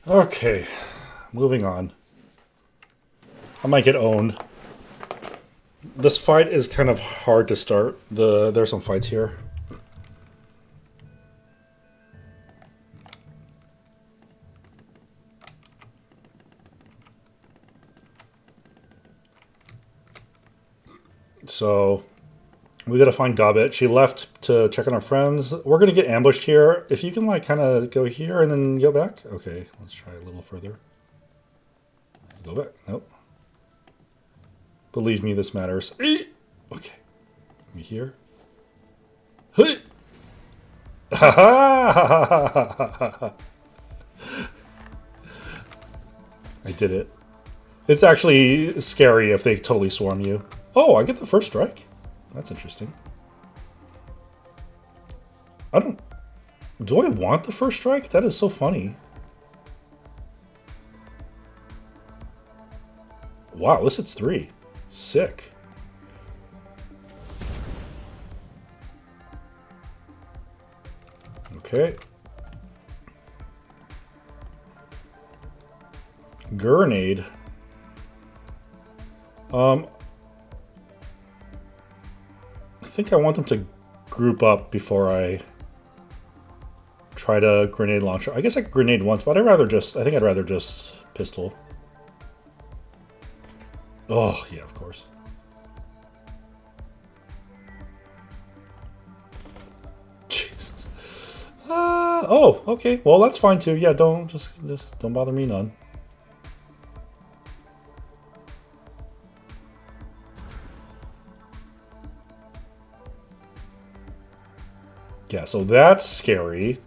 Okay, moving on. I might get owned. This fight is kind of hard to start. There's some fights here. So we gotta find Gobbit. She left to check on our friends. We're gonna get ambushed here. If you can like kind of go here and then go back. Okay, let's try a little further. Go back. Nope. Believe me, this matters. Okay. Me here. Hey. Ha ha! I did it. It's actually scary if they totally swarm you. Oh, I get the first strike? That's interesting. I don't... Do I want the first strike? That is so funny. Wow, this hits 3. Sick. Okay. Grenade. I think I want them to group up before I try to grenade launcher. I guess I could grenade once, but I think I'd rather just pistol. Oh, yeah, of course. Jesus. Oh, okay. Well, that's fine too. Yeah, just don't bother me none. Yeah, so that's scary.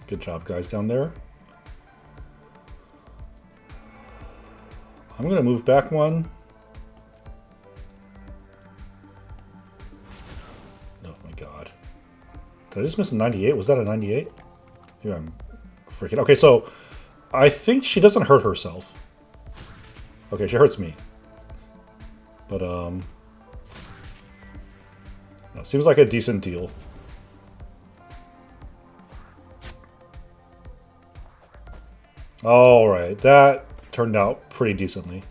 Good job, guys, down there. I'm gonna move back one. Oh my god. Did I just miss a 98? Was that a 98? Maybe I'm freaking... Okay, so I think she doesn't hurt herself. Okay, she hurts me. But, no, seems like a decent deal. Alright, that turned out pretty decently.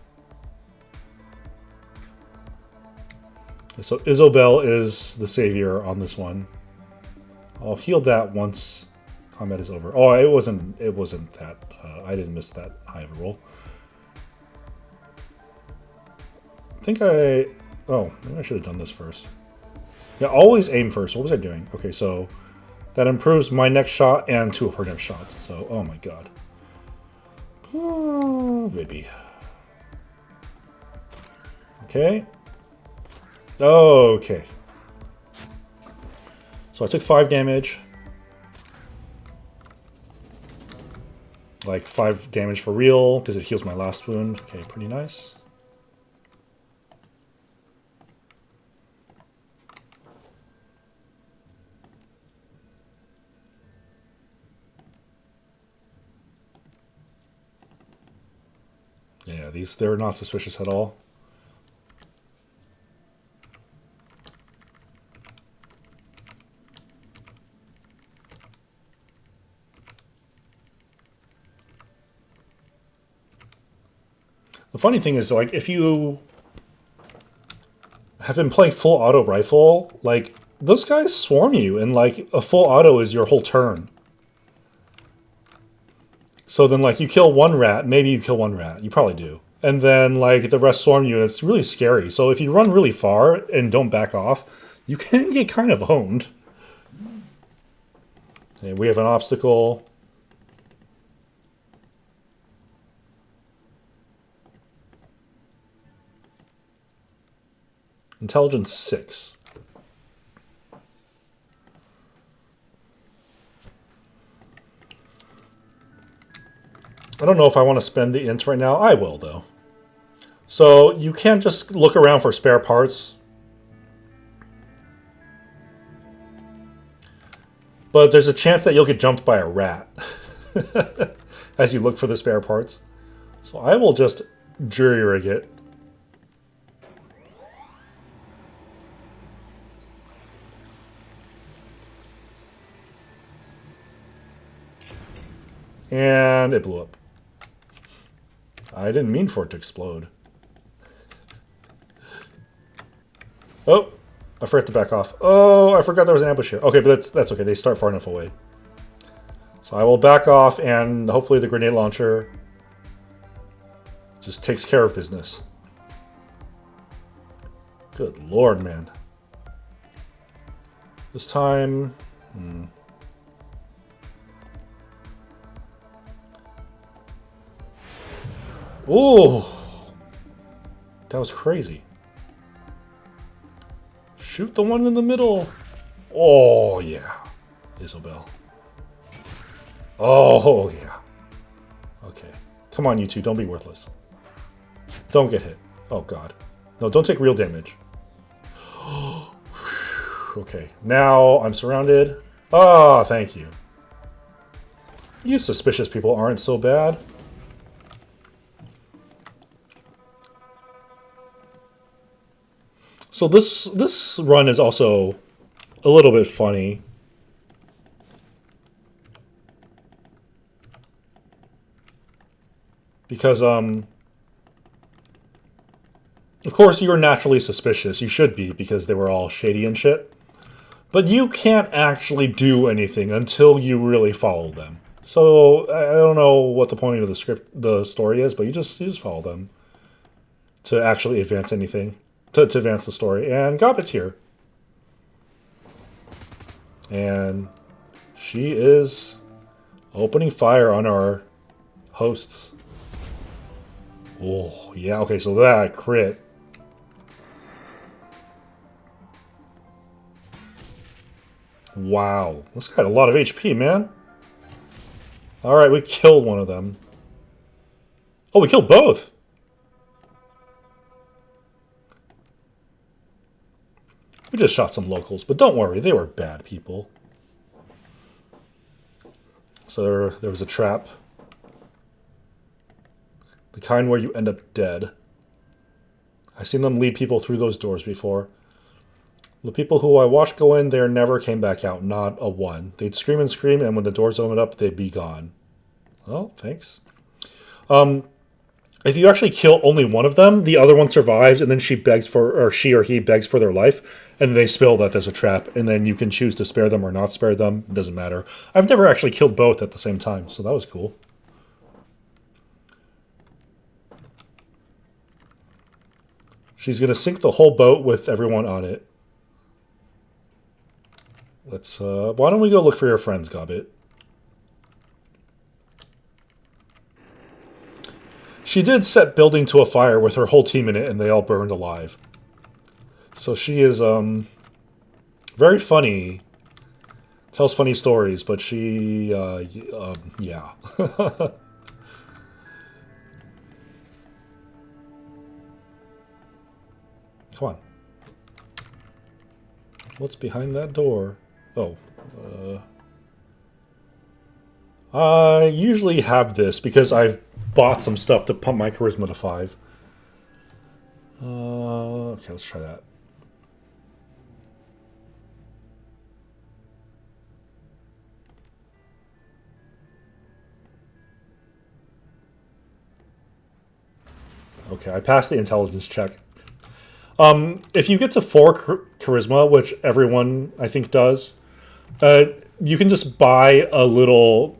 So Isobel is the savior on this one. I'll heal that once combat is over. Oh, it wasn't that. I didn't miss that high of a roll. I think oh, maybe I should have done this first. Yeah, always aim first. What was I doing? Okay, so that improves my next shot and 2 of her next shots. So, oh my god. Oh, baby. Okay. Okay. So I took 5 damage. Like 5 damage for real, because it heals my last wound. Okay, pretty nice. Yeah, they're not suspicious at all. The funny thing is, like, if you have been playing full auto rifle, like, those guys swarm you, and, like, a full auto is your whole turn. So then, like, you kill one rat, maybe you kill one rat. You probably do. And then, like, the rest swarm you, and it's really scary. So if you run really far and don't back off, you can get kind of owned. Okay, we have an obstacle. Intelligence 6. I don't know if I want to spend the int right now. I will, though. So you can't just look around for spare parts. But there's a chance that you'll get jumped by a rat as you look for the spare parts. So I will just jury-rig it. And it blew up. I didn't mean for it to explode. Oh, I forgot to back off. Oh, I forgot there was an ambush here. Okay, but that's okay. They start far enough away. So I will back off, and hopefully the grenade launcher just takes care of business. Good lord, man. This time... Ooh! That was crazy. Shoot the one in the middle. Oh, yeah. Isabel. Oh, yeah. Okay. Come on, you two. Don't be worthless. Don't get hit. Oh, God. No, don't take real damage. Okay. Now I'm surrounded. Ah, thank you. You suspicious people aren't so bad. So this run is also a little bit funny. Because, of course, you're naturally suspicious. You should be, because they were all shady and shit. But you can't actually do anything until you really follow them. So, I don't know what the point of the story is, but you just follow them to actually advance anything. To advance the story. And Gobbet's here. And she is opening fire on our hosts. Oh, yeah. Okay, so that crit. Wow. This guy had a lot of HP, man. Alright, we killed one of them. Oh, we killed both! We just shot some locals, but don't worry, they were bad people. So there was a trap. The kind where you end up dead. I've seen them lead people through those doors before. The people who I watched go in there never came back out, not a one. They'd scream and scream, and when the doors opened up, they'd be gone. Oh, thanks. If you actually kill only one of them, the other one survives, and then she or he begs for their life, and they spill that there's a trap, and then you can choose to spare them or not spare them. It doesn't matter. I've never actually killed both at the same time, so that was cool. She's going to sink the whole boat with everyone on it. Let's, why don't we go look for your friends, Gobbet? She did set building to a fire with her whole team in it, and they all burned alive. So she is, very funny. Tells funny stories, but she, yeah. Come on. What's behind that door? Oh, I usually have this because I've bought some stuff to pump my charisma to 5. Okay, let's try that. Okay, I passed the intelligence check. If you get to 4 charisma, which everyone, I think, does, you can just buy a little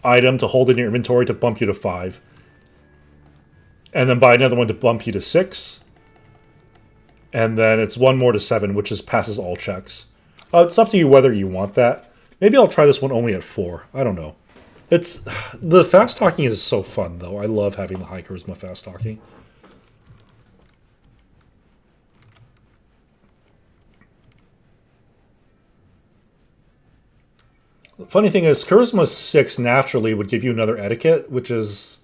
item to hold in your inventory to bump you to 5. And then buy another one to bump you to 6. And then it's one more to 7, which just passes all checks. It's up to you whether you want that. Maybe I'll try this one only at 4. I don't know. The fast talking is so fun, though. I love having the high charisma fast talking. The funny thing is, Charisma 6 naturally would give you another etiquette, which is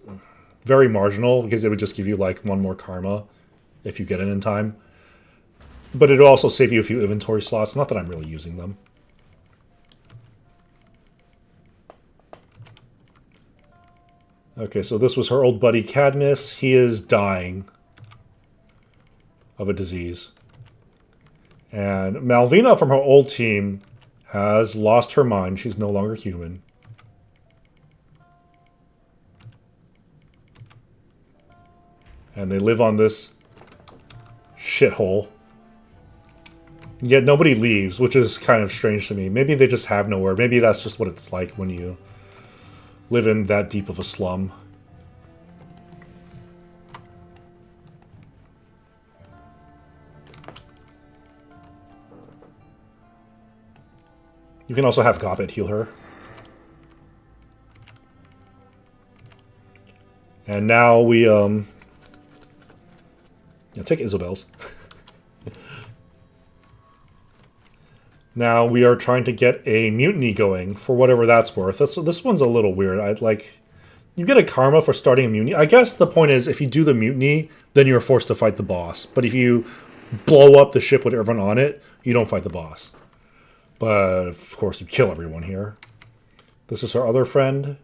very marginal, because it would just give you, like, 1 more karma if you get it in time. But it would also save you a few inventory slots, not that I'm really using them. Okay, so this was her old buddy Cadmus. He is dying of a disease. And Malvina from her old team has lost her mind. She's no longer human. And they live on this shithole. Yet nobody leaves, which is kind of strange to me. Maybe they just have nowhere. Maybe that's just what it's like when you live in that deep of a slum. You can also have Gobbet heal her. And now we, yeah, take Isabel's. Now we are trying to get a mutiny going for whatever that's worth. This one's a little weird. I'd like... You get a karma for starting a mutiny. I guess the point is, if you do the mutiny, then you're forced to fight the boss. But if you blow up the ship with everyone on it, you don't fight the boss. But, of course, you kill everyone here. This is our other friend.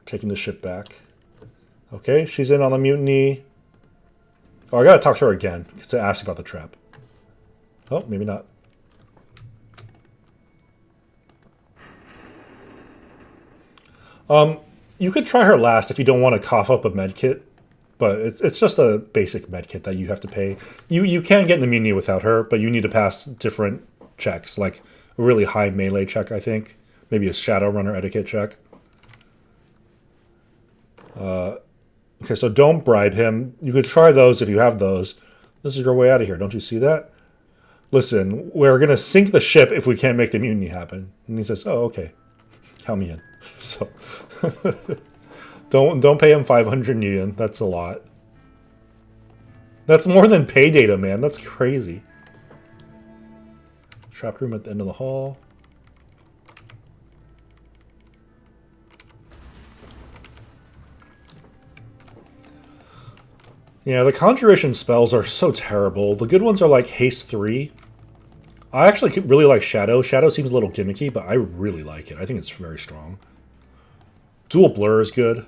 Taking the ship back. Okay, she's in on the mutiny. Oh, I gotta talk to her again to ask about the trap. Oh, maybe not. You could try her last if you don't want to cough up a medkit. But it's just a basic medkit that you have to pay. You can get in the mutiny without her, but you need to pass different checks, like a really high melee check, I think. Maybe a Shadowrunner etiquette check. Okay, so don't bribe him. You could try those if you have those. This is your way out of here. Don't you see that? Listen, we're going to sink the ship if we can't make the mutiny happen. And he says, oh, okay. Count me in. So... Don't pay him 500 yen. That's a lot. That's more than pay data, man. That's crazy. Trapped room at the end of the hall. Yeah, the conjuration spells are so terrible. The good ones are like Haste 3. I actually really like Shadow. Shadow seems a little gimmicky, but I really like it. I think it's very strong. Dual Blur is good.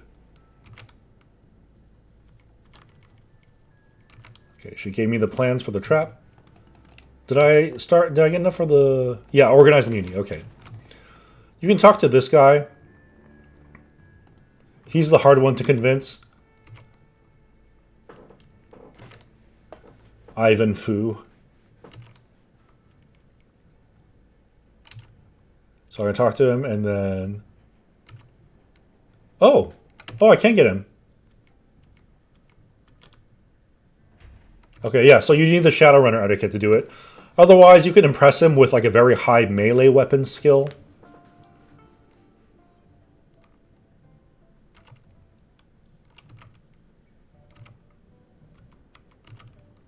Okay, she gave me the plans for the trap. Did I get enough for the... Yeah, organize the mutiny. Okay. You can talk to this guy. He's the hard one to convince. Ivan Fu. So I'm going to talk to him and then... Oh! Oh, I can get him. Okay, yeah, so you need the Shadowrunner etiquette to do it. Otherwise, you can impress him with like a very high melee weapon skill.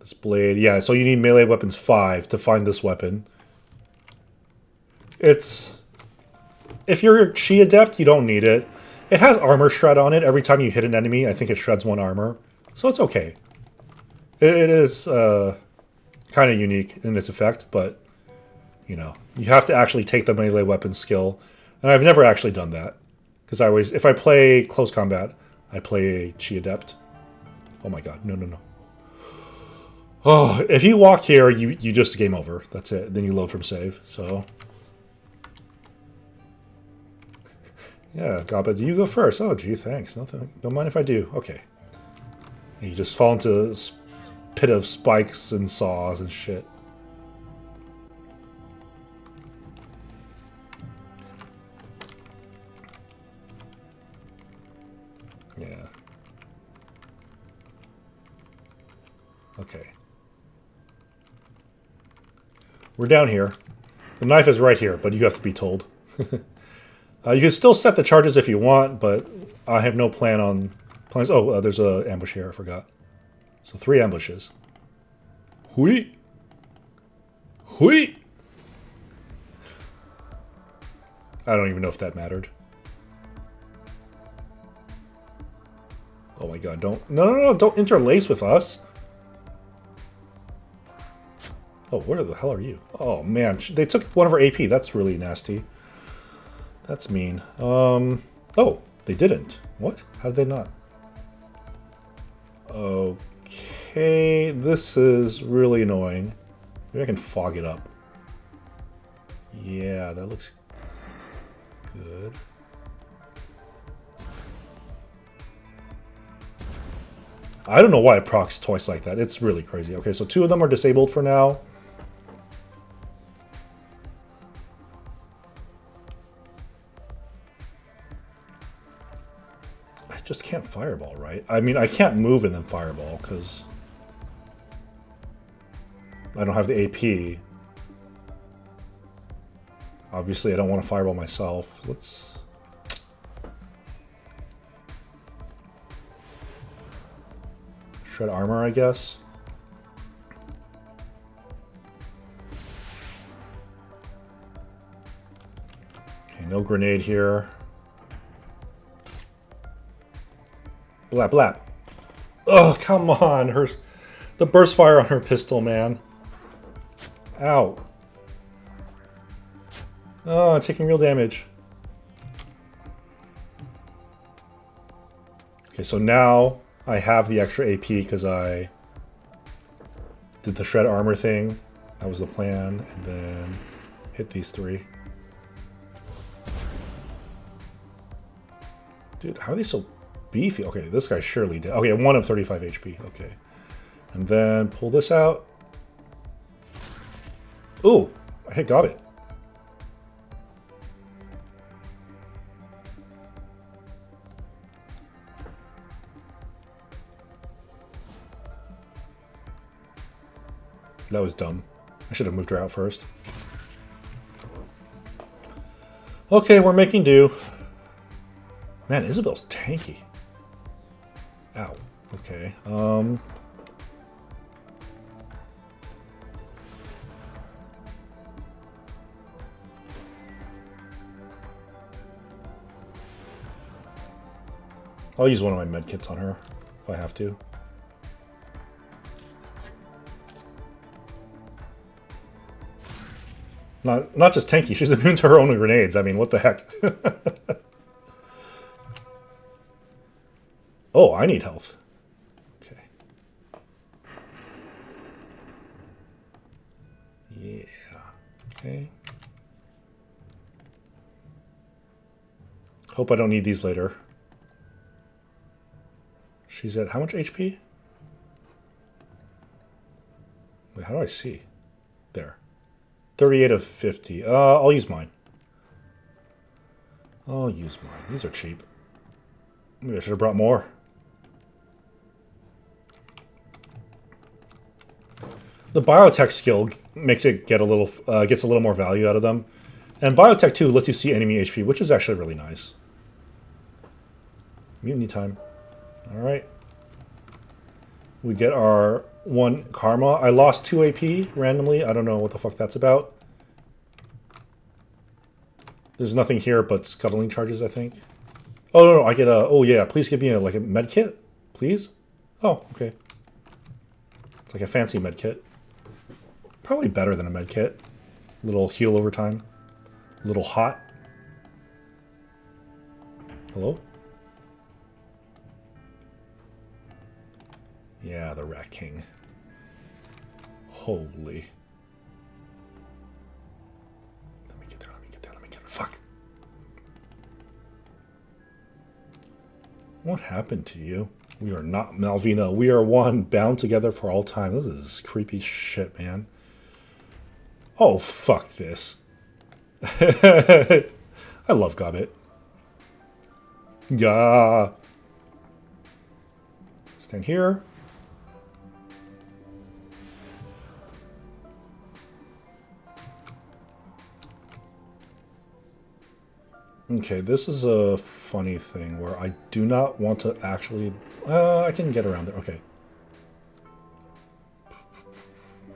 This blade, yeah, so you need melee weapons 5 to find this weapon. It's... If you're a Chi Adept, you don't need it. It has armor shred on it. Every time you hit an enemy, I think it shreds 1 armor. So it's okay. It is kind of unique in its effect, but, you know, you have to actually take the melee weapon skill. And I've never actually done that. Because I always, if I play close combat, I play a Chi Adept. Oh my god, no, no, no. Oh, if you walk here, you just game over. That's it. Then you load from save, so... Yeah, Gaba, you go first. Oh, gee, thanks. Nothing. Don't mind if I do. Okay. You just fall into... pit of spikes and saws and shit. Yeah. Okay. We're down here. The knife is right here, but you have to be told. You can still set the charges if you want, but I have no plan on... plans. Oh, there's an ambush here. I forgot. So 3 ambushes. Hui! Hui! I don't even know if that mattered. Oh my god, don't... No, don't interlace with us! Oh, where the hell are you? Oh man, they took one of our AP. That's really nasty. That's mean. Oh, they didn't. What? How did they not? Okay, this is really annoying. Maybe I can fog it up. Yeah, that looks good. I don't know why it procs twice like that. It's really crazy. Okay, so 2 of them are disabled for now. I just can't fireball, right? I mean, I can't move and then fireball because I don't have the AP. Obviously, I don't want to fireball myself. Let's... shred armor, I guess. Okay, no grenade here. Blap, blap. Oh, come on. The burst fire on her pistol, man. Ow. Oh, I'm taking real damage. Okay, so now I have the extra AP because I did the shred armor thing. That was the plan. And then hit these 3. Dude, how are they so beefy? Okay, this guy's surely dead. Okay, 1 of 35 HP. Okay. And then pull this out. Ooh, I got it. That was dumb. I should have moved her out first. Okay, we're making do. Man, Isabel's tanky. Ow. Okay. I'll use one of my medkits on her if I have to. Not just tanky, she's immune to her own grenades. I mean, what the heck? Oh, I need health. Okay. Yeah. Okay. Hope I don't need these later. She's at how much HP? Wait, how do I see? There. 38 of 50. I'll use mine. I'll use mine. These are cheap. Maybe I should have brought more. The biotech skill makes it get a little gets a little more value out of them, and biotech 2 lets you see enemy HP, which is actually really nice. Mutiny time. All right. We get our 1 karma. I lost 2 AP randomly. I don't know what the fuck that's about. There's nothing here but scuttling charges, I think. Oh, no, I get a... Oh, yeah. Please give me like a med kit. Please? Oh, okay. It's like a fancy med kit. Probably better than a med kit. Little heal over time. Little hot. Hello? Yeah, the Rat King. Holy. Let me get there, let me get there, let me get there. Fuck. What happened to you? We are not Malvina. We are one, bound together for all time. This is creepy shit, man. Oh, fuck this. I love Gobbit. Yeah. Stand here. Okay, this is a funny thing where I do not want to actually... I can get around there. Okay.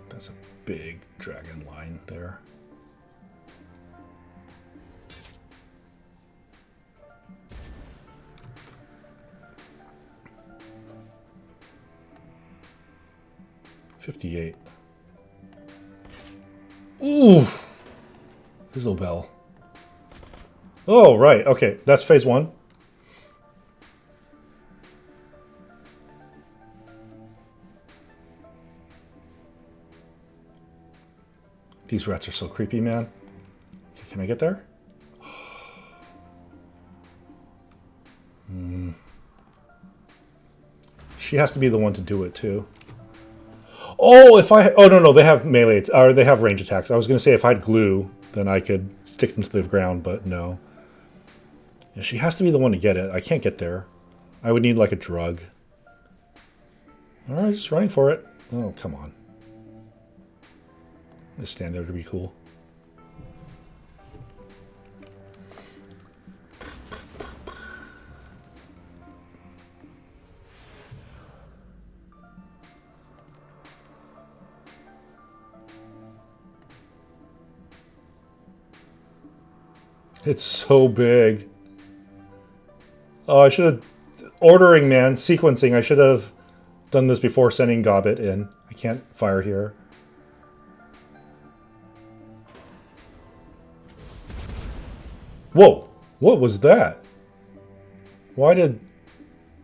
That's a big dragon line there. $58. Ooh! Isobel. Oh, right. Okay, that's phase 1. These rats are so creepy, man. Okay, can I get there? she has to be the one to do it too. Oh, if I... Oh, no, they have melee... Or they have range attacks. I was going to say if I had glue, then I could stick them to the ground, but no. Yeah, she has to be the one to get it. I can't get there. I would need, like, a drug. Alright, just running for it. Oh, come on. Just stand there to be cool. It's so big. Oh, I should have... Ordering, man. Sequencing. I should have done this before sending Gobbet in. I can't fire here. Whoa! What was that? Why did...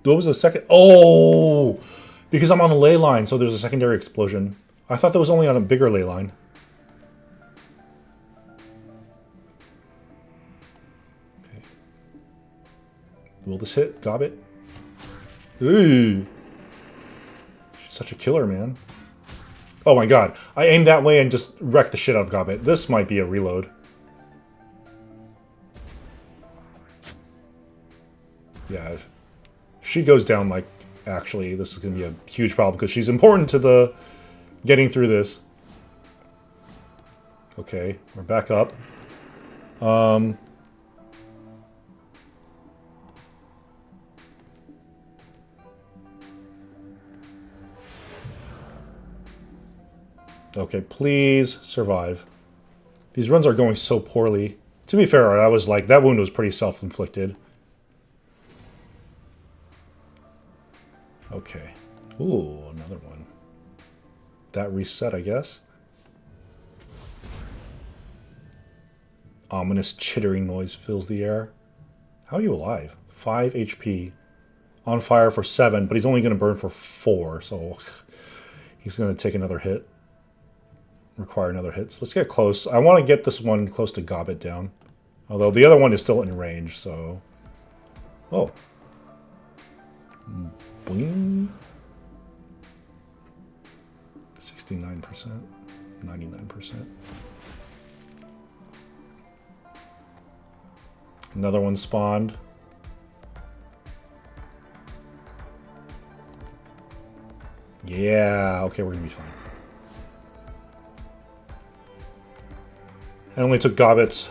What was the second... Oh! Because I'm on the ley line, so there's a secondary explosion. I thought that was only on a bigger ley line. Okay. Will this hit Gobbet? Ooh! She's such a killer, man. Oh my god. I aimed that way and just wrecked the shit out of Gobbet. This might be a reload. Yeah, if she goes down, like, actually, this is going to be a huge problem, because she's important to the getting through this. Okay, we're back up. Okay, please survive. These runs are going so poorly. To be fair, I was like, that wound was pretty self-inflicted. Okay. Ooh, another one. That reset, I guess. Ominous chittering noise fills the air. How are you alive? 5 HP. On fire for 7, but he's only going to burn for 4, so he's going to take another hit. Require another hit. So let's get close. I want to get this one close to Gobbet down. Although the other one is still in range, so... Oh. Boing. 69%. 99%. Another one spawned. Yeah, okay, we're gonna be fine. I only took Gobbet's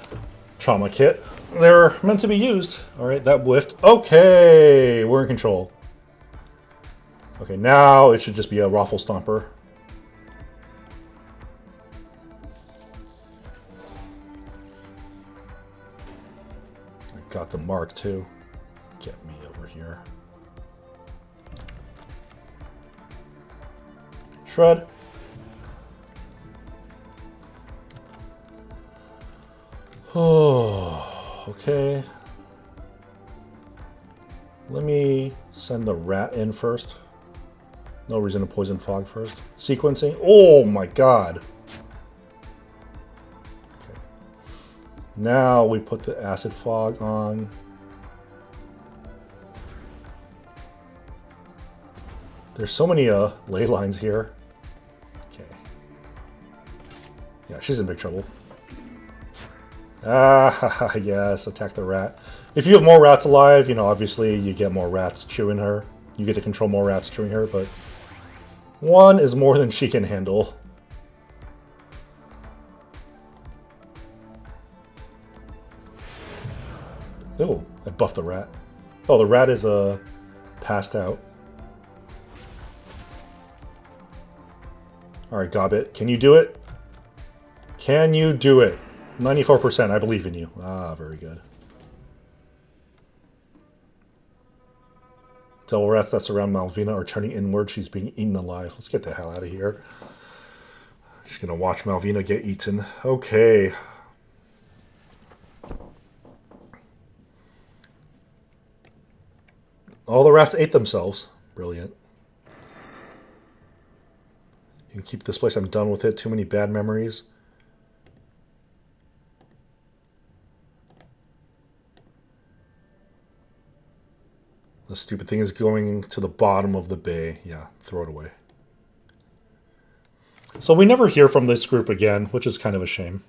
trauma kit. They're meant to be used. Alright, that whiffed. Okay, we're in control. Okay, now it should just be a Raffle Stomper. I got the mark too. Get me over here. Shred. Oh, okay. Let me send the rat in first. No reason to poison fog first. Sequencing. Oh my god. Okay. Now we put the acid fog on. There's so many ley lines here. Okay. Yeah, she's in big trouble. Ah, yes, attack the rat. If you have more rats alive, you know, obviously you get more rats chewing her. You get to control more rats chewing her, but one is more than she can handle. Oh, I buffed the rat. Oh, the rat is passed out. Alright, Gobbet, can you do it? Can you do it? 94%, I believe in you. Ah, very good. Devil rats that surround Malvina are turning inward. She's being eaten alive. Let's get the hell out of here. Just gonna watch Malvina get eaten. Okay. All the rats ate themselves. Brilliant. You can keep this place. I'm done with it. Too many bad memories. The stupid thing is going to the bottom of the bay. Yeah, throw it away. So we never hear from this group again, which is kind of a shame.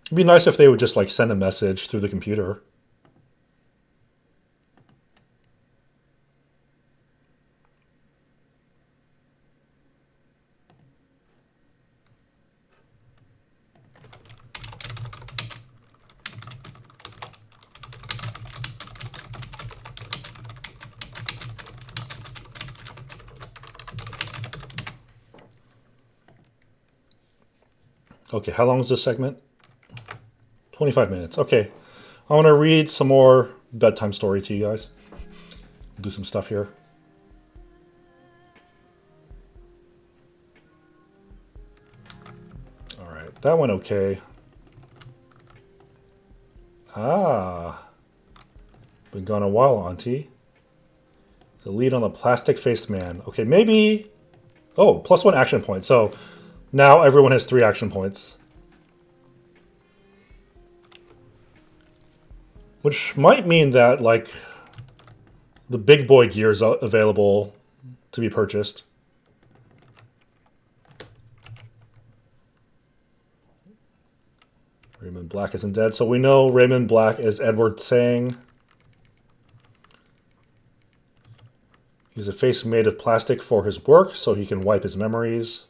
It'd be nice if they would just like send a message through the computer. Okay, how long is this segment? 25 minutes. Okay. I want to read some more bedtime story to you guys. Do some stuff here. All right, that went okay. Ah. Been gone a while, Auntie. The lead on the plastic-faced man. Okay, maybe... Oh, +1 action point. So now everyone has 3 action points. Which might mean that, like, the big boy gear is available to be purchased. Raymond Black isn't dead. So we know Raymond Black is Edward Sang. He's a face made of plastic for his work, so he can wipe his memories.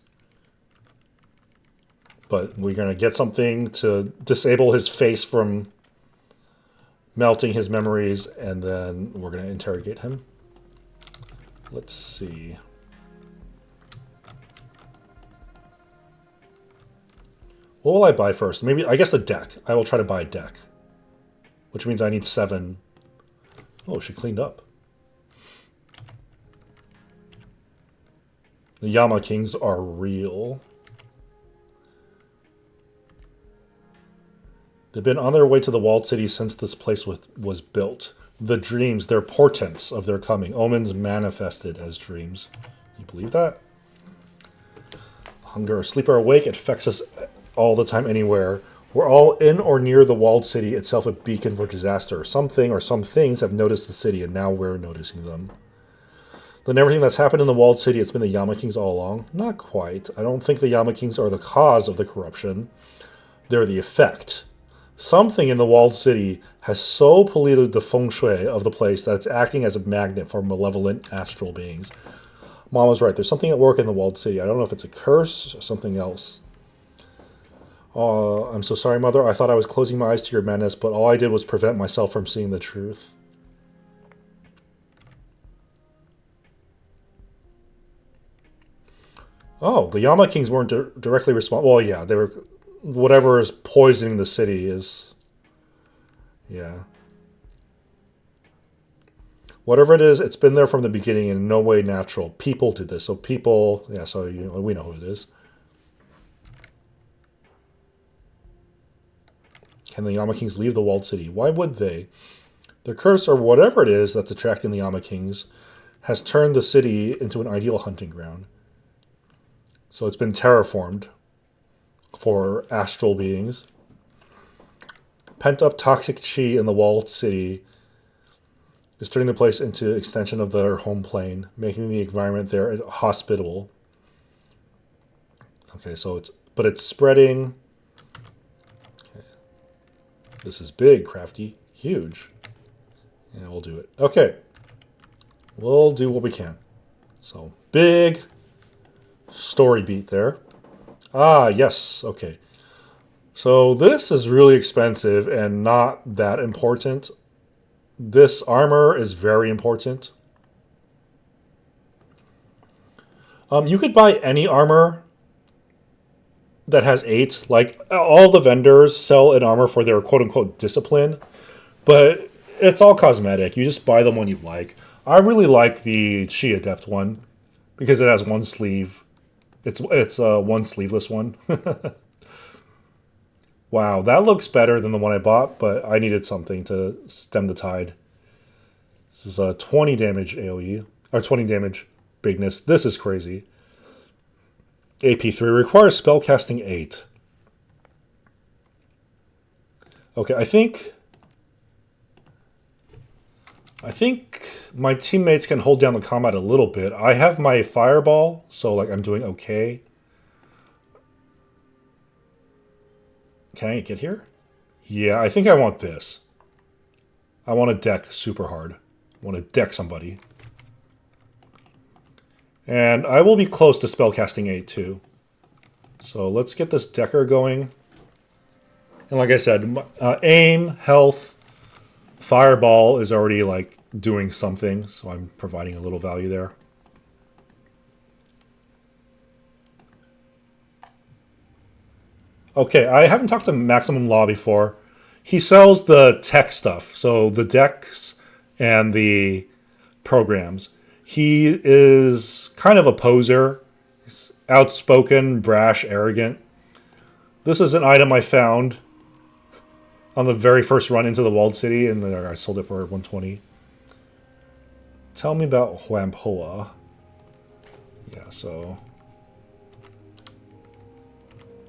But we're going to get something to disable his face from melting his memories, and then we're going to interrogate him. Let's see. What will I buy first? Maybe, I guess a deck. I will try to buy a deck. Which means I need 7. Oh, she cleaned up. The Yama Kings are real. They've been on their way to the walled city since this place was built. The dreams, they're portents of their coming. Omens manifested as dreams. You believe that? Hunger, asleep or awake, it affects us all the time, anywhere. We're all in or near the walled city, itself a beacon for disaster. Something or some things have noticed the city, and now we're noticing them. Then everything that's happened in the walled city, it's been the Yama Kings all along? Not quite. I don't think the Yama Kings are the cause of the corruption. They're the effect. Something in the walled city has so polluted the feng shui of the place that it's acting as a magnet for malevolent astral beings. Mom was right. There's something at work in the walled city. I don't know if it's a curse or something else. I'm so sorry, Mother. I thought I was closing my eyes to your madness, but all I did was prevent myself from seeing the truth. Oh, the Yama Kings weren't directly responsible. Well, yeah, they were... Whatever is poisoning the city is... Yeah. Whatever it is, it's been there from the beginning and in no way natural. People did this. So people... Yeah, so we know who it is. Can the Yama Kings leave the walled city? Why would they? The curse, or whatever it is that's attracting the Yama Kings, has turned the city into an ideal hunting ground. So it's been terraformed for astral beings. Pent-up toxic chi in the walled city is turning the place into an extension of their home plane, making the environment there hospitable. Okay, so it's spreading. Okay. This is big, crafty, huge. Yeah, we'll do it. Okay. We'll do what we can. So, big story beat there. Ah, yes. Okay. So this is really expensive and not that important. This armor is very important. You could buy any armor that has 8. Like, all the vendors sell an armor for their quote-unquote discipline. But it's all cosmetic. You just buy them when you like. I really like the Chi Adept one because it has one sleeve. It's one sleeveless one. Wow, that looks better than the one I bought, but I needed something to stem the tide. This is a 20 damage AoE, or 20 damage bigness. This is crazy. AP3 requires spellcasting 8. Okay, I think I think my teammates can hold down the combat a little bit. I have my fireball, so like I'm doing okay. Can I get here? Yeah, I think I want this. I want to deck super hard. I want to deck somebody. And I will be close to spellcasting 8 too. So let's get this decker going. And like I said, aim, health, fireball is already like doing something. So I'm providing a little value there. Okay, I haven't talked to Maximum Law before. He sells the tech stuff, so the decks and the programs. He is kind of a poser. He's outspoken, brash, arrogant. This is an item I found on the very first run into the walled city, and I sold it for 120. Tell me about Huampoa. Yeah, so...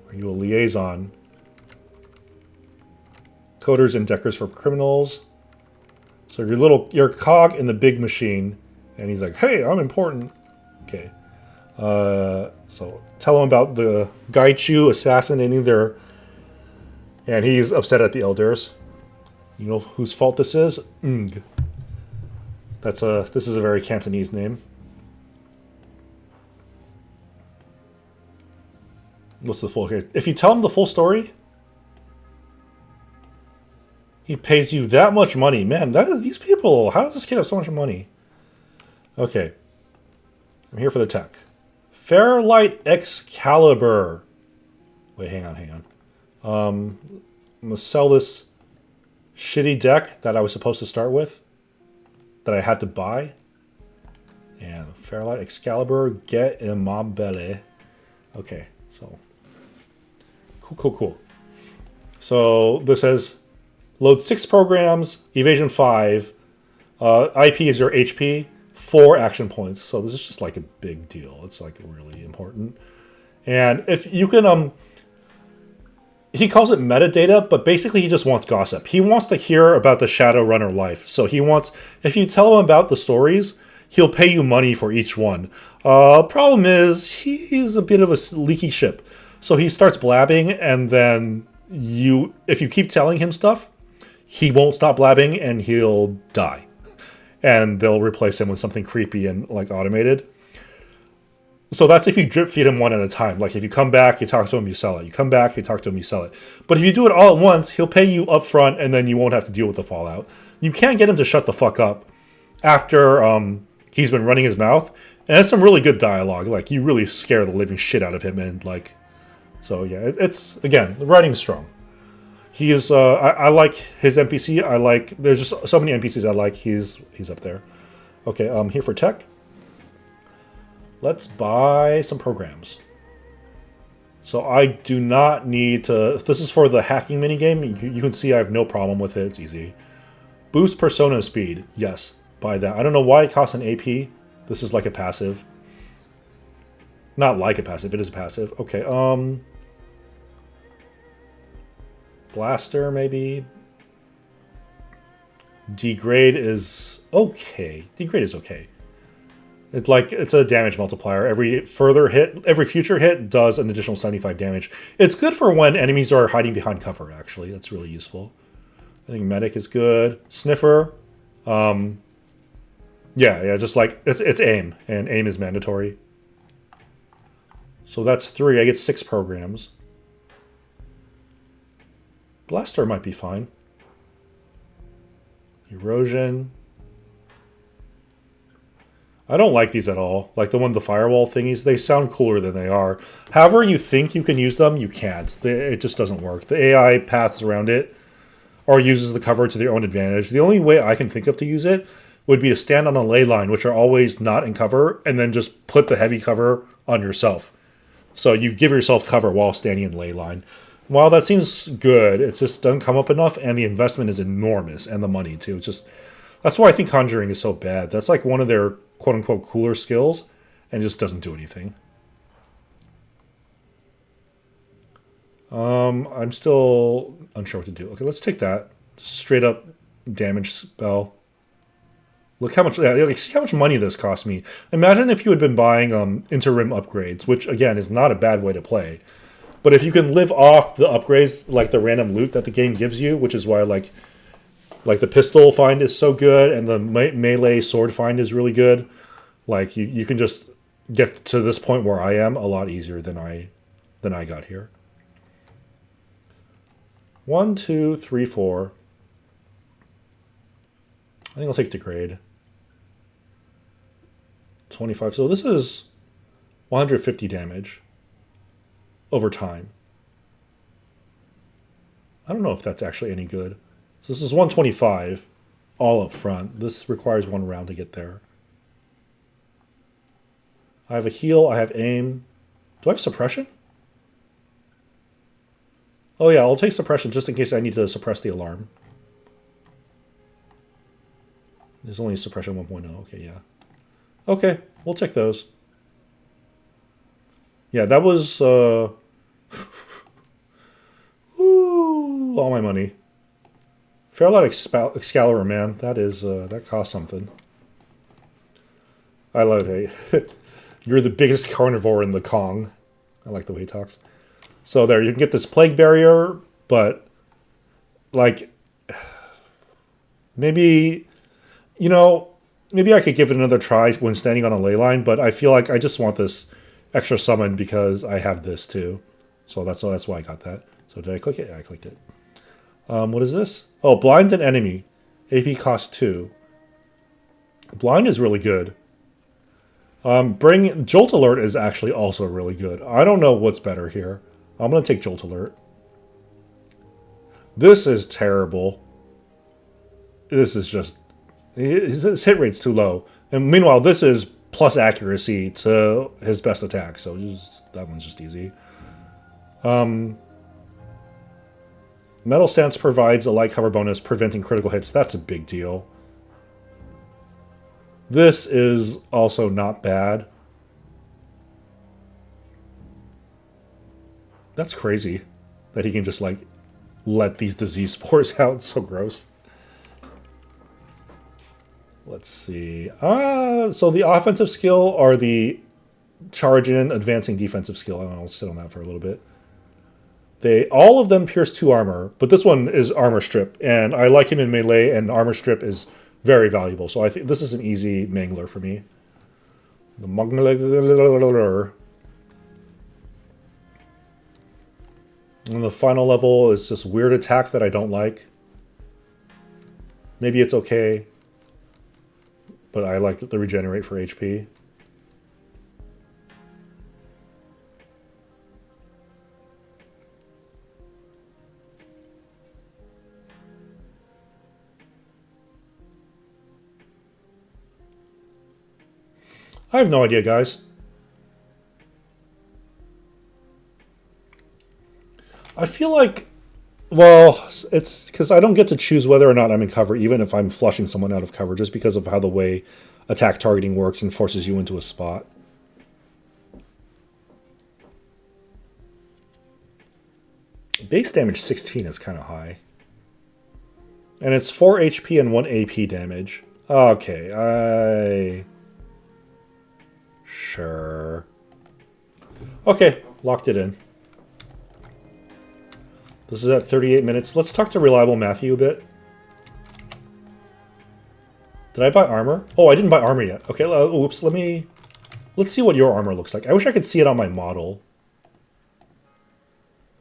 Are you a liaison? Coders and deckers for criminals. So your cog in the big machine, and he's like, hey, I'm important. Okay. So tell him about the Gaichu assassinating their... And he's upset at the elders. You know whose fault this is? Ng. This is a very Cantonese name. What's the full here? If you tell him the full story, he pays you that much money. Man, these people, how does this kid have so much money? Okay. I'm here for the tech. Fairlight Excalibur. Wait, hang on. I'm going to sell this shitty deck that I was supposed to start with, that I had to buy. And Fairlight Excalibur, get immobile. Okay, so... Cool. So this says load 6 programs, evasion 5, IP is your HP, 4 action points. So this is just like a big deal. It's like really important. And if you can, he calls it metadata, but basically he just wants gossip. He wants to hear about the Shadowrunner life. So he wants, if you tell him about the stories, he'll pay you money for each one. Problem is, he's a bit of a leaky ship. So he starts blabbing, and then if you keep telling him stuff, he won't stop blabbing, and he'll die. And they'll replace him with something creepy and like automated. So that's if you drip feed him one at a time. Like if you come back, you talk to him, you sell it. You come back, you talk to him, you sell it. But if you do it all at once, he'll pay you up front, and then you won't have to deal with the fallout. You can't get him to shut the fuck up after he's been running his mouth. And it's some really good dialogue. Like you really scare the living shit out of him, and like... So yeah, it's again, the writing's strong. He is. I like his NPC. There's just so many NPCs I like. He's up there. Okay, I'm here for tech. Let's buy some programs. So I do not need to. If this is for the hacking minigame, you can see I have no problem with it. It's easy. Boost persona speed. Yes, buy that. I don't know why it costs an AP. This is like a passive. Not like a passive, it is a passive. Okay, Blaster, maybe. Degrade is okay. Degrade is okay. It's a damage multiplier. Every future hit does an additional 75 damage. It's good for when enemies are hiding behind cover, actually. That's really useful. I think Medic is good. Sniffer. Yeah, just like, it's aim, and aim is mandatory. So that's 3. I get 6 programs. Blaster might be fine. Erosion. I don't like these at all. Like the firewall thingies, they sound cooler than they are. However you think you can use them, you can't. It just doesn't work. The AI paths around it or uses the cover to their own advantage. The only way I can think of to use it would be to stand on a ley line, which are always not in cover, and then just put the heavy cover on yourself. So you give yourself cover while standing in ley line. While that seems good, it just doesn't come up enough, and the investment is enormous, and the money too. That's why I think Conjuring is so bad. That's like one of their quote-unquote cooler skills, and just doesn't do anything. I'm still unsure what to do. Okay, let's take that. Straight up damage spell. Look how much, like, see how much money this cost me. Imagine if you had been buying interim upgrades, which again is not a bad way to play. But if you can live off the upgrades, like the random loot that the game gives you, which is why like the pistol find is so good and the melee sword find is really good. Like you can just get to this point where I am a lot easier than I got here. 1, 2, 3, 4. I think I'll take degrade. 25. So this is 150 damage over time. I don't know if that's actually any good. So this is 125 all up front. This requires 1 round to get there. I have a heal. I have aim. Do I have suppression? Oh yeah, I'll take suppression just in case I need to suppress the alarm. There's only suppression 1.0. Okay, yeah. Okay, we'll take those. Yeah, that was ooh, all my money. Fair lot Excalibur, man. That is that costs something. I love it. You're the biggest carnivore in the Kong. I like the way he talks. So there, you can get this plague barrier, but like maybe, you know, maybe I could give it another try when standing on a ley line, but I feel like I just want this extra summon because I have this too. So that's why I got that. So did I click it? Yeah, I clicked it. What is this? Oh, blind an enemy. AP cost 2. Blind is really good. Bring Jolt Alert is actually also really good. I don't know what's better here. I'm going to take Jolt Alert. This is terrible. This is just... His hit rate's too low. And meanwhile, this is plus accuracy to his best attack. So that one's just easy. Metal Stance provides a light cover bonus, preventing critical hits. That's a big deal. This is also not bad. That's crazy that he can just, like, let these disease spores out. It's so gross. Let's see. So the offensive skill or the charge in, advancing defensive skill. I don't know, I'll sit on that for a little bit. All of them pierce 2 armor, but this one is armor strip, and I like him in melee, and armor strip is very valuable. So I think this is an easy mangler for me. The mangler. And the final level is this weird attack that I don't like. Maybe it's okay, but I like the regenerate for HP. I have no idea, guys. I feel like, well, it's because I don't get to choose whether or not I'm in cover, even if I'm flushing someone out of cover, just because of how the way attack targeting works and forces you into a spot. Base damage 16 is kind of high. And it's 4 HP and 1 AP damage. Okay, Sure. Okay, locked it in. This is at 38 minutes. Let's talk to Reliable Matthew a bit. Did I buy armor? Oh, I didn't buy armor yet. Okay, oops, let's see what your armor looks like. I wish I could see it on my model.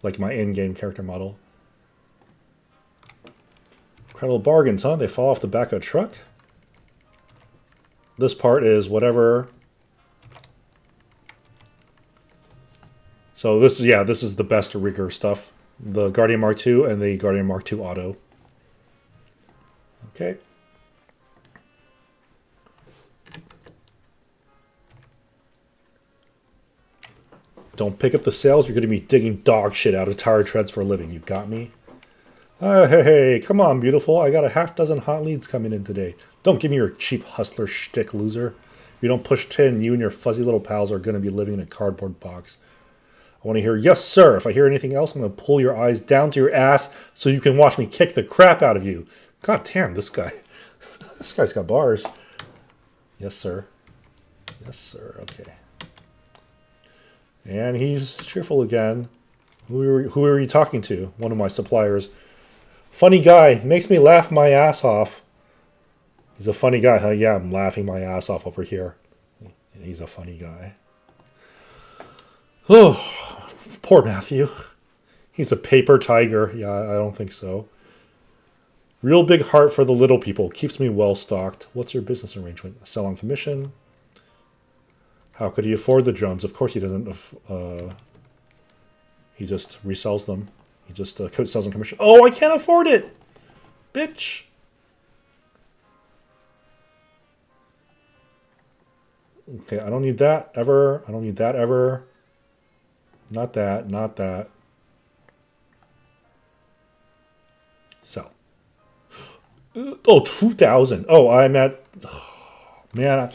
Like my in-game character model. Incredible bargains, huh? They fall off the back of a truck. This part is whatever. So this is the best rigor stuff. The Guardian Mark II and the Guardian Mark II Auto. Okay. Don't pick up the sales. You're going to be digging dog shit out of tire treads for a living. You got me? Hey, come on, beautiful. I got a half dozen hot leads coming in today. Don't give me your cheap hustler shtick, loser. If you don't push 10, you and your fuzzy little pals are going to be living in a cardboard box. I want to hear, yes, sir. If I hear anything else, I'm going to pull your eyes down to your ass so you can watch me kick the crap out of you. God damn, this guy. This guy's got bars. Yes, sir. Yes, sir. Okay. And he's cheerful again. Who are you talking to? One of my suppliers. Funny guy. Makes me laugh my ass off. He's a funny guy, huh? Yeah, I'm laughing my ass off over here. He's a funny guy. Oh, poor Matthew. He's a paper tiger. Yeah, I don't think so. Real big heart for the little people. Keeps me well stocked. What's your business arrangement? Sell on commission? How could he afford the drones? Of course he doesn't. He just resells them. He just sells on commission. Oh, I can't afford it! Bitch! Okay, I don't need that ever. I don't need that ever. Not that, not that. Sell. Oh, 2,000. Oh, I'm at... Oh, man,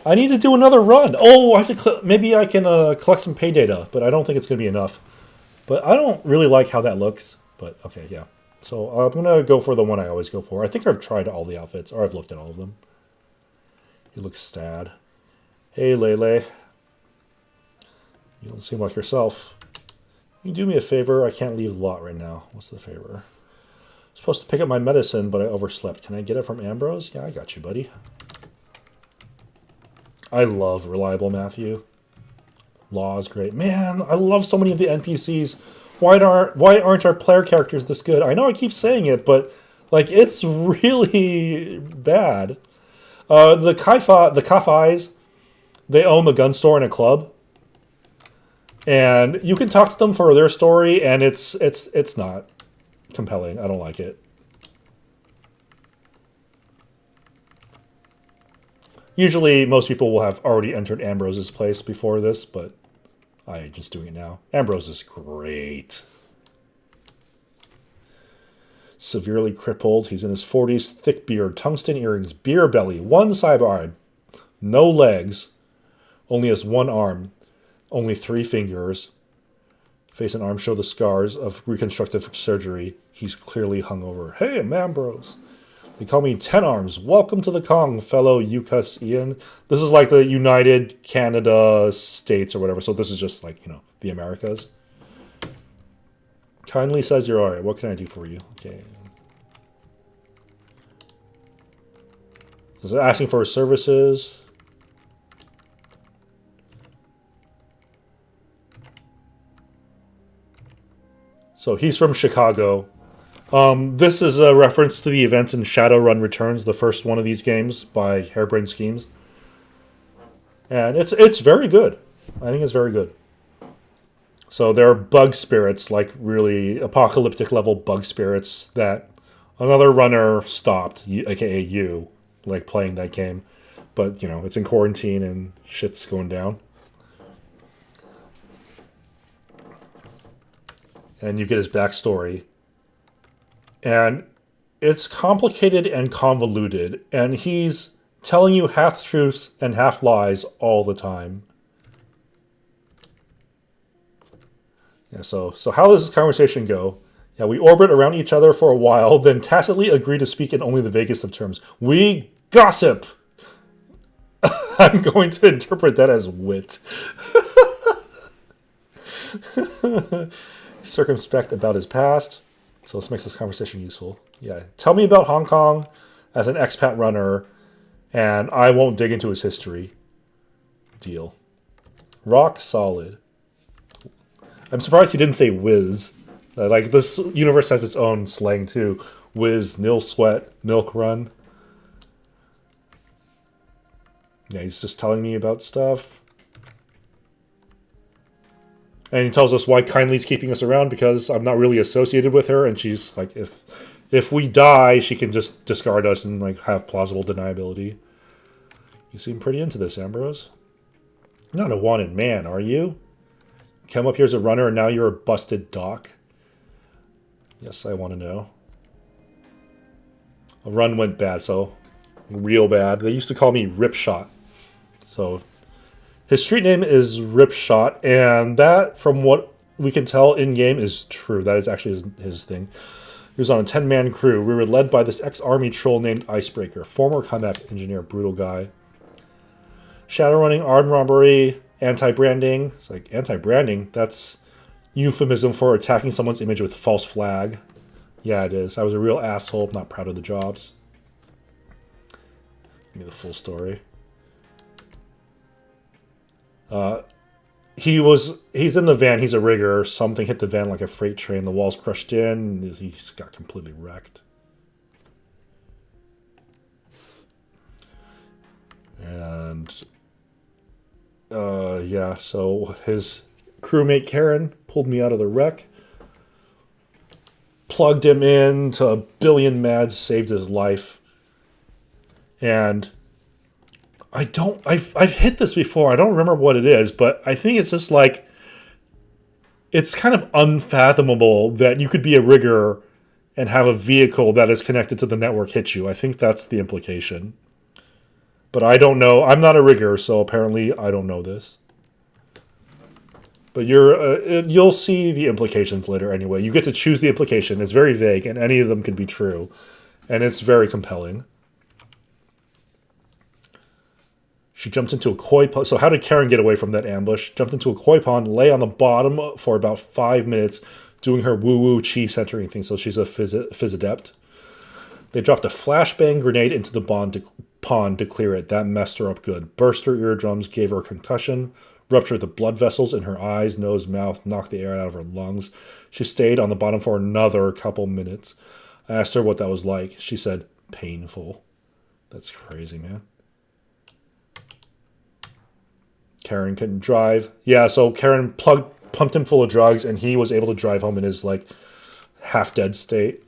I need to do another run. Oh, I have to... Maybe I can collect some pay data, but I don't think it's going to be enough. But I don't really like how that looks. But, okay, yeah. So I'm going to go for the one I always go for. I think I've tried all the outfits, or I've looked at all of them. He looks sad. Hey, Lele. You don't seem like yourself. Can you do me a favor? I can't leave the lot right now. What's the favor? I'm supposed to pick up my medicine, but I overslept. Can I get it from Ambrose? Yeah, I got you, buddy. I love reliable Matthew. Law is great. Man, I love so many of the NPCs. Why aren't our player characters this good? I know I keep saying it, but like it's really bad. The Kafais, they own the gun store and a club. And you can talk to them for their story, and it's not compelling. I don't like it. Usually, most people will have already entered Ambrose's place before this, but I'm just doing it now. Ambrose is great. Severely crippled. He's in his 40s. Thick beard, tungsten earrings, beer belly, one sidearm, no legs, only has one arm, only 3 fingers. Face and arm show the scars of reconstructive surgery. He's clearly hungover. Hey, I'm Ambrose. They call me 10 Arms. Welcome to the Kong, fellow Yukas Ian. This is like the United Canada States or whatever. So this is just like, the Americas. Kindly says you're alright. What can I do for you? Okay. So asking for his services. So he's from Chicago. This is a reference to the event in Shadowrun Returns, the first one of these games by Harebrained Schemes. And it's very good. I think it's very good. So there are bug spirits, like really apocalyptic level bug spirits that another runner stopped, aka you, like playing that game. But, it's in quarantine and shit's going down. And you get his backstory. And it's complicated and convoluted. And he's telling you half-truths and half-lies all the time. Yeah, so how does this conversation go? Yeah, we orbit around each other for a while, then tacitly agree to speak in only the vaguest of terms. We gossip! I'm going to interpret that as wit. Circumspect about his past. So this makes this conversation useful. Yeah. Tell me about Hong Kong as an expat runner, and I won't dig into his history. Deal. Rock solid. I'm surprised he didn't say whiz. Like, this universe has its own slang, too. Whiz, nil sweat, milk run. Yeah, he's just telling me about stuff. And he tells us why Kindly's keeping us around, because I'm not really associated with her, and she's like, if we die, she can just discard us and like have plausible deniability. You seem pretty into this, Ambrose. You're not a wanted man, are you? Come up here as a runner, and now you're a busted doc. Yes, I want to know. A run went bad, so real bad. They used to call me Ripshot. So his street name is Ripshot, and that, from what we can tell in-game, is true. That is actually his thing. He was on a 10-man crew. We were led by this ex-army troll named Icebreaker. Former combat engineer, brutal guy. Shadowrunning, armed robbery, anti-branding. It's like, anti-branding? That's euphemism for attacking someone's image with false flag. Yeah, it is. I was a real asshole, not proud of the jobs. Give me the full story. He's in the van, he's a rigger. Something hit the van like a freight train. The walls crushed in. He's got completely wrecked. And yeah, so his crewmate Karen pulled me out of the wreck, plugged him into a billion meds, saved his life. And I've hit this before. I don't remember what it is, but I think it's just like, it's kind of unfathomable that you could be a rigger and have a vehicle that is connected to the network hit you. I think that's the implication. But I don't know. I'm not a rigger, so apparently I don't know this. But you'll see the implications later anyway. You get to choose the implication. It's very vague, and any of them can be true. And it's very compelling. She jumped into a koi pond. So how did Karen get away from that ambush? Jumped into a koi pond, lay on the bottom for about 5 minutes, doing her woo-woo chi centering thing. So she's a phys adept. They dropped a flashbang grenade into the pond to clear it. That messed her up good. Burst her eardrums, gave her a concussion, ruptured the blood vessels in her eyes, nose, mouth, knocked the air out of her lungs. She stayed on the bottom for another couple minutes. I asked her what that was like. She said, painful. That's crazy, man. Karen couldn't drive. Yeah, so Karen pumped him full of drugs, and he was able to drive home in his, like, half-dead state.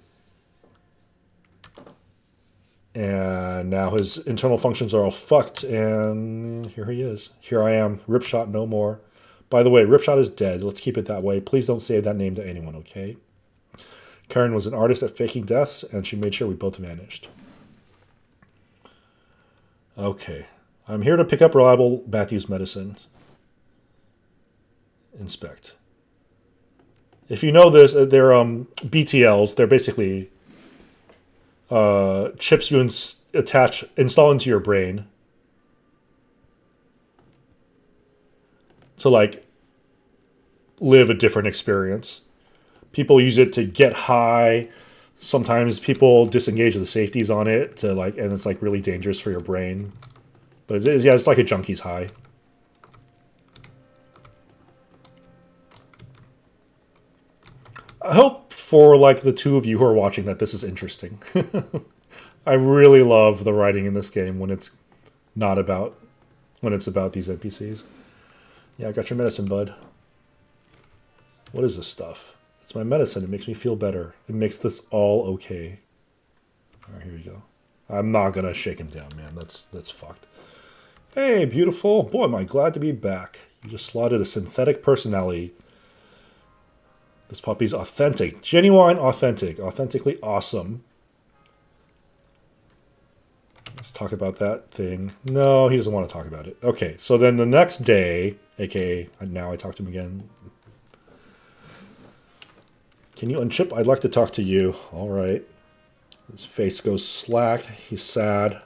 And now his internal functions are all fucked, and here he is. Here I am. Ripshot no more. By the way, Ripshot is dead. Let's keep it that way. Please don't say that name to anyone, okay? Karen was an artist at faking deaths, and she made sure we both vanished. Okay. I'm here to pick up reliable Matthews medicine. Inspect. If you know this, they're BTLs. They're basically chips you install into your brain to, like, live a different experience. People use it to get high. Sometimes people disengage the safeties on it to, like, and it's like really dangerous for your brain. But it's like a junkie's high. I hope for, like, the two of you who are watching that this is interesting. I really love the writing in this game when it's about these NPCs. Yeah, I got your medicine, bud. What is this stuff? It's my medicine. It makes me feel better. It makes this all okay. All right, here we go. I'm not gonna shake him down, man. That's fucked. Hey, beautiful. Boy, am I glad to be back. You just slotted a synthetic personality. This puppy's authentic. Genuine, authentic. Authentically awesome. Let's talk about that thing. No, he doesn't want to talk about it. Okay, so then the next day, aka now I talk to him again. Can you unchip? I'd like to talk to you. All right. His face goes slack. He's sad.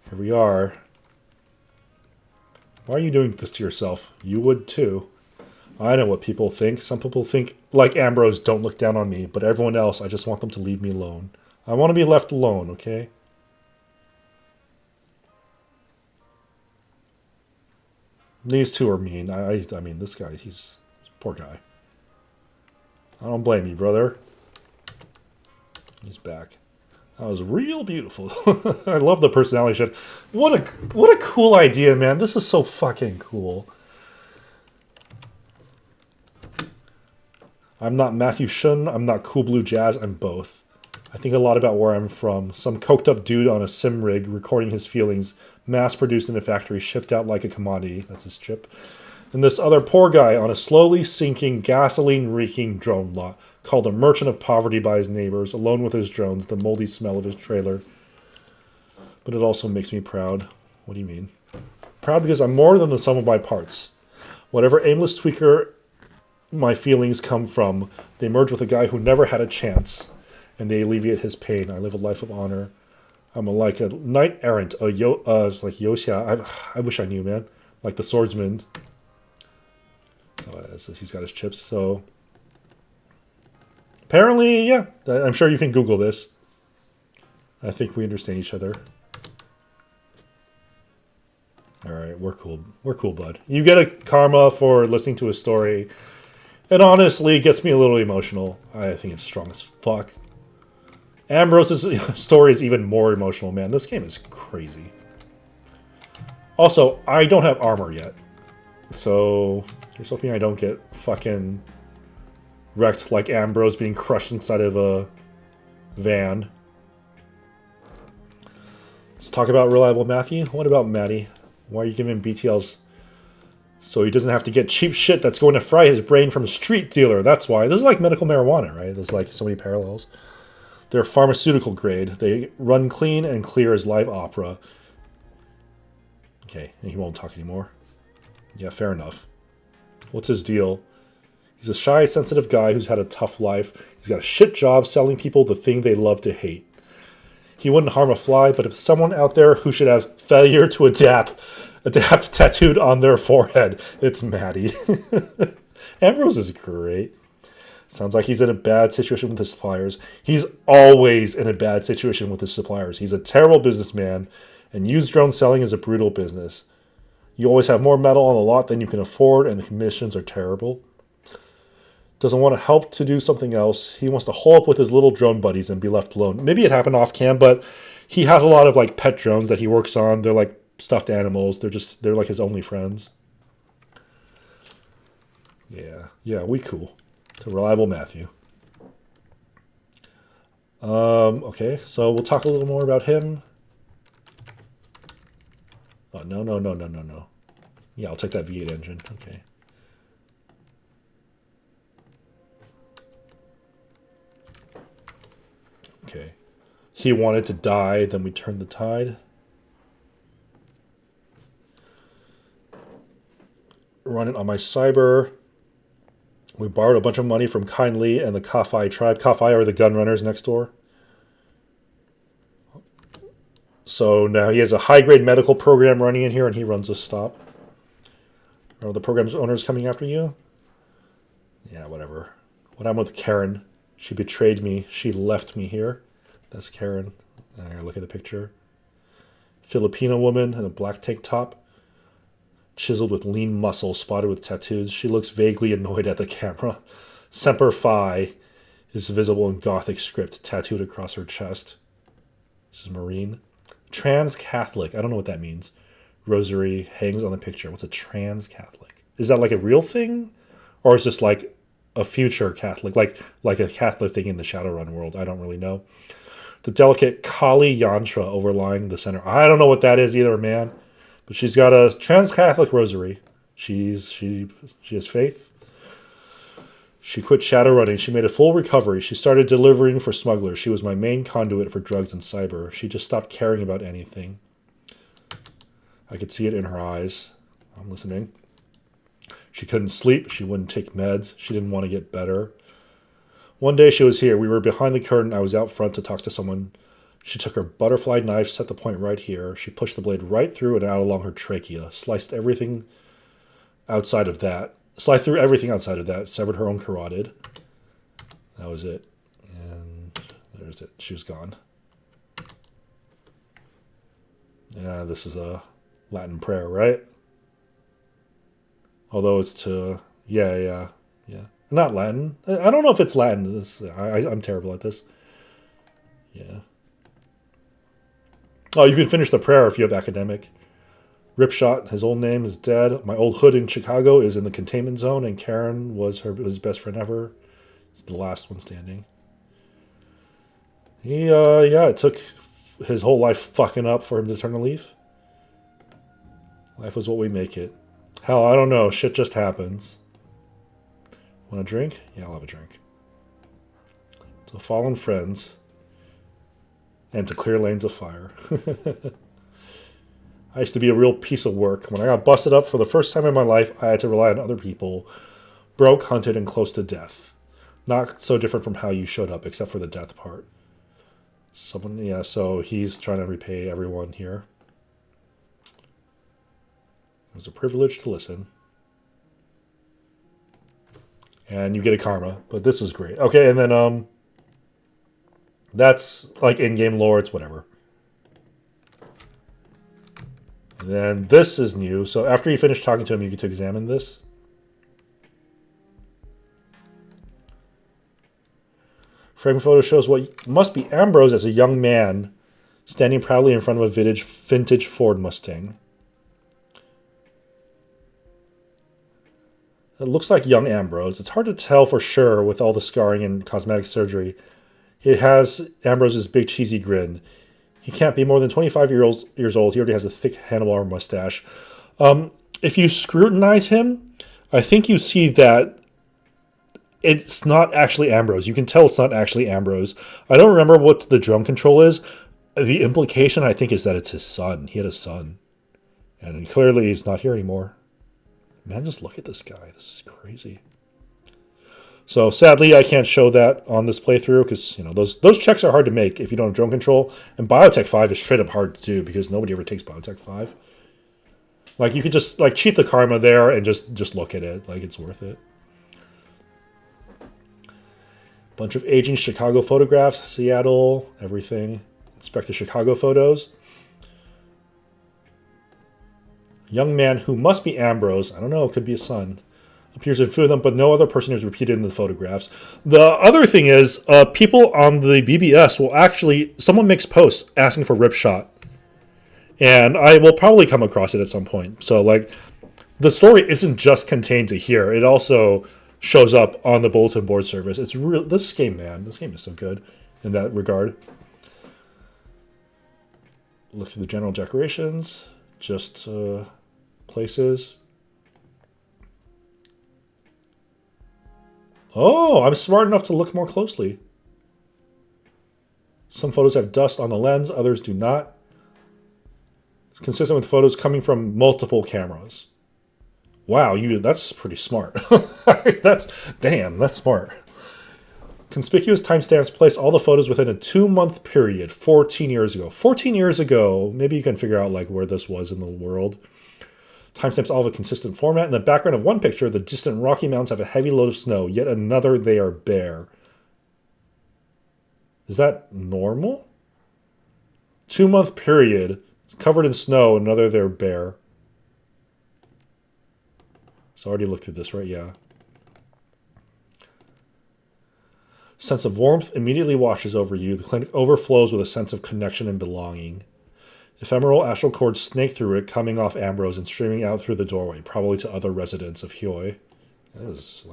Here we are. Why are you doing this to yourself? You would too. I know what people think. Some people think, like Ambrose, don't look down on me. But everyone else, I just want them to leave me alone. I want to be left alone, okay? These two are mean. I mean, this guy, he's poor guy. I don't blame you, brother. He's back. That was real beautiful. I love the personality shift. What a cool idea, man. This is so fucking cool. I'm not Matthew Shun. I'm not Cool Blue Jazz. I'm both. I think a lot about where I'm from. Some coked up dude on a sim rig recording his feelings, mass-produced in a factory, shipped out like a commodity. That's his chip. And this other poor guy on a slowly sinking, gasoline-reeking drone lot, called a merchant of poverty by his neighbors, alone with his drones, the moldy smell of his trailer. But it also makes me proud. What do you mean? Proud because I'm more than the sum of my parts. Whatever aimless tweaker my feelings come from, they merge with a guy who never had a chance, and they alleviate his pain. I live a life of honor. I'm like a knight errant. It's like Yosia. I wish I knew, man. Like the swordsman. So he's got his chips. So apparently, yeah. I'm sure you can Google this. I think we understand each other. All right, we're cool. We're cool, bud. You get a karma for listening to a story. It honestly gets me a little emotional. I think it's strong as fuck. Ambrose's story is even more emotional, man. This game is crazy. Also, I don't have armor yet. So, here's hoping I don't get fucking wrecked like Ambrose being crushed inside of a van. Let's talk about Reliable Matthew. What about Matty? Why are you giving him BTLs? So he doesn't have to get cheap shit that's going to fry his brain from a street dealer. That's why. This is like medical marijuana, right? There's like so many parallels. They're pharmaceutical grade. They run clean and clear as live opera. Okay, and he won't talk anymore. Yeah, fair enough. What's his deal? He's a shy, sensitive guy who's had a tough life. He's got a shit job selling people the thing they love to hate. He wouldn't harm a fly, but if someone out there who should have failure to adapt tattooed on their forehead, it's Maddie. Ambrose is great. Sounds like he's in a bad situation with his suppliers. He's always in a bad situation with his suppliers. He's a terrible businessman, and used drone selling is a brutal business. You always have more metal on the lot than you can afford, and the commissions are terrible. Doesn't want to help to do something else. He wants to hole up with his little drone buddies and be left alone. Maybe it happened off cam, but he has a lot of like pet drones that he works on. They're like stuffed animals. They're like his only friends. Yeah, we cool. To Reliable Matthew. Okay, so we'll talk a little more about him. Oh, no. Yeah, I'll take that V8 engine. Okay. Okay. He wanted to die, then we turned the tide. Run it on my cyber. We borrowed a bunch of money from Kindly and the Kafai tribe. Kafai are the gun runners next door. So now he has a high-grade medical program running in here, and he runs a stop. Are the program's owners coming after you? Yeah, whatever. What happened with Karen? She betrayed me. She left me here. That's Karen. Look at the picture. Filipino woman in a black tank top. Chiseled with lean muscle, spotted with tattoos. She looks vaguely annoyed at the camera. Semper Fi is visible in Gothic script, tattooed across her chest. This is Marine. Trans Catholic. I don't know what that means. Rosary hangs on the picture. What's a trans Catholic? Is that like a real thing? Or is this like a future Catholic? Like a Catholic thing in the Shadowrun world? I don't really know. The delicate Kali Yantra overlying the center. I don't know what that is either, man. But she's got a trans Catholic rosary. She has faith. She quit shadowrunning. She made a full recovery. She started delivering for smugglers. She was my main conduit for drugs and cyber. She just stopped caring about anything. I could see it in her eyes. I'm listening. She couldn't sleep. She wouldn't take meds. She didn't want to get better. One day she was here. We were behind the curtain. I was out front to talk to someone. She took her butterfly knife, set the point right here. She pushed the blade right through and out along her trachea, sliced everything outside of that. Sliced through everything outside of that, severed her own carotid. That was it. And there's it. She was gone. Yeah, this is a Latin prayer, right? Although it's to... Yeah. Not Latin. I don't know if it's Latin. I'm terrible at this. Yeah. Oh, you can finish the prayer if you have academic. Ripshot, his old name, is dead. My old hood in Chicago is in the containment zone, and Karen was his best friend ever. It's the last one standing. It took his whole life fucking up for him to turn a leaf. Life was what we make it. Hell, I don't know. Shit just happens. Want a drink? Yeah, I'll have a drink. So, fallen friends. And to clear lanes of fire. I used to be a real piece of work. When I got busted up for the first time in my life, I had to rely on other people. Broke, hunted, and close to death. Not so different from how you showed up, except for the death part. Someone, yeah, so he's trying to repay everyone here. It was a privilege to listen. And you get a karma, but this is great. Okay, and then that's like in-game lore, it's whatever. And then this is new. So after you finish talking to him, you get to examine this. Frame photo shows what must be Ambrose as a young man standing proudly in front of a vintage Ford Mustang. It looks like young Ambrose. It's hard to tell for sure with all the scarring and cosmetic surgery. It has Ambrose's big cheesy grin. He can't be more than 25 years old. He already has a thick handlebar mustache. If you scrutinize him, I think you see that it's not actually Ambrose. You can tell it's not actually Ambrose. I don't remember what the drum control is. The implication, I think, is that it's his son. He had a son. And clearly he's not here anymore. Man, just look at this guy. This is crazy. So sadly, I can't show that on this playthrough because those checks are hard to make if you don't have drone control. And Biotech 5 is straight up hard to do because nobody ever takes Biotech 5. Like you could just cheat the karma there and just look at it. Like it's worth it. Bunch of aging Chicago photographs, Seattle, everything. Inspect the Chicago photos. Young man who must be Ambrose, I don't know, it could be a son, appears in few of them, but no other person is repeated in the photographs. The other thing is, people on the BBS will actually, someone makes posts asking for Ripshot. And I will probably come across it at some point. So, the story isn't just contained to here. It also shows up on the bulletin board service. It's real. This game is so good in that regard. Look through the general decorations, just places. Oh, I'm smart enough to look more closely. Some photos have dust on the lens, others do not. It's consistent with photos coming from multiple cameras. Wow, that's pretty smart. That's smart. Conspicuous timestamps place all the photos within a 2-month period, 14 years ago. 14 years ago, maybe you can figure out where this was in the world. Timestamps all have a consistent format. In the background of one picture, the distant Rocky Mountains have a heavy load of snow. Yet another, they are bare. Is that normal? 2-month period, covered in snow, another, they're bare. So I already looked through this, right? Yeah. Sense of warmth immediately washes over you. The clinic overflows with a sense of connection and belonging. Ephemeral astral cords snake through it, coming off Ambrose and streaming out through the doorway, probably to other residents of Hyoi. That is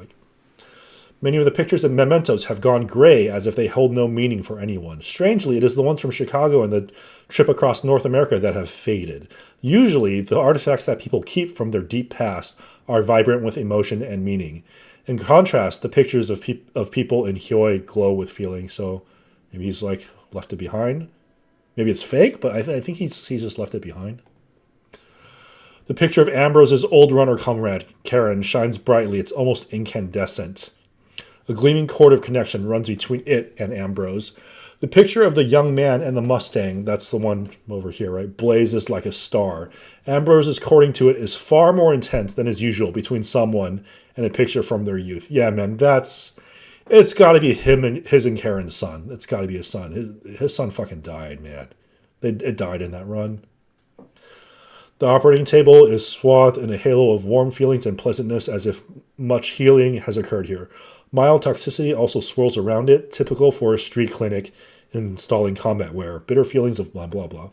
many of the pictures and mementos have gone gray as if they hold no meaning for anyone. Strangely, it is the ones from Chicago and the trip across North America that have faded. Usually, the artifacts that people keep from their deep past are vibrant with emotion and meaning. In contrast, the pictures of people in Hyoi glow with feeling, so maybe he's left it behind. Maybe it's fake, but I think he's just left it behind. The picture of Ambrose's old runner comrade, Karen, shines brightly. It's almost incandescent. A gleaming cord of connection runs between it and Ambrose. The picture of the young man and the Mustang, that's the one over here, right, blazes like a star. Ambrose's courting to it is far more intense than is usual between someone and a picture from their youth. Yeah, man, it's got to be his and Karen's son. It's got to be his son. His son fucking died, man. It died in that run. The operating table is swathed in a halo of warm feelings and pleasantness as if much healing has occurred here. Mild toxicity also swirls around it, typical for a street clinic installing combat wear. Bitter feelings of blah, blah, blah.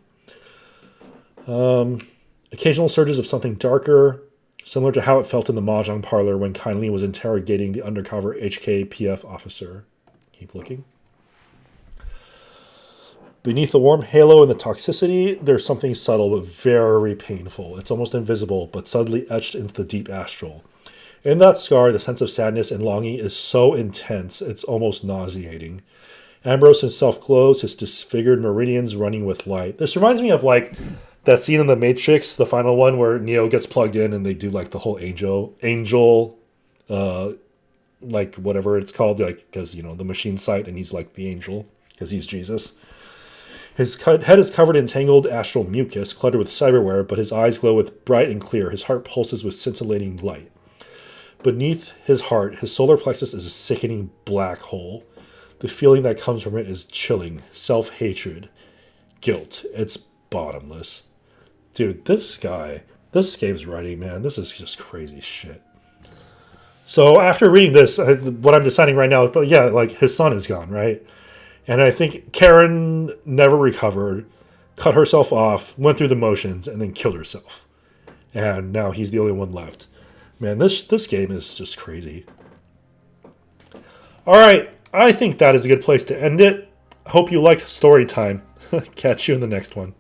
Occasional surges of something darker, similar to how it felt in the Mahjong parlor when Kindly was interrogating the undercover HKPF officer. Keep looking. Beneath the warm halo and the toxicity, there's something subtle but very painful. It's almost invisible, but subtly etched into the deep astral. In that scar, the sense of sadness and longing is so intense, it's almost nauseating. Ambrose himself glows, his disfigured meridians running with light. This reminds me of that scene in The Matrix, the final one, where Neo gets plugged in and they do the whole angel, whatever it's called, because, the machine sight, and he's the angel, because he's Jesus. His head is covered in tangled astral mucus, cluttered with cyberware, but his eyes glow with bright and clear. His heart pulses with scintillating light. Beneath his heart, his solar plexus is a sickening black hole. The feeling that comes from it is chilling, self-hatred, guilt. It's bottomless. Dude, this game's writing, man, this is just crazy shit. So after reading this, what I'm deciding right now, but yeah, like his son is gone, right? And I think Karen never recovered, cut herself off, went through the motions, and then killed herself. And now he's the only one left. Man, this game is just crazy. All right, I think that is a good place to end it. Hope you liked story time. Catch you in the next one.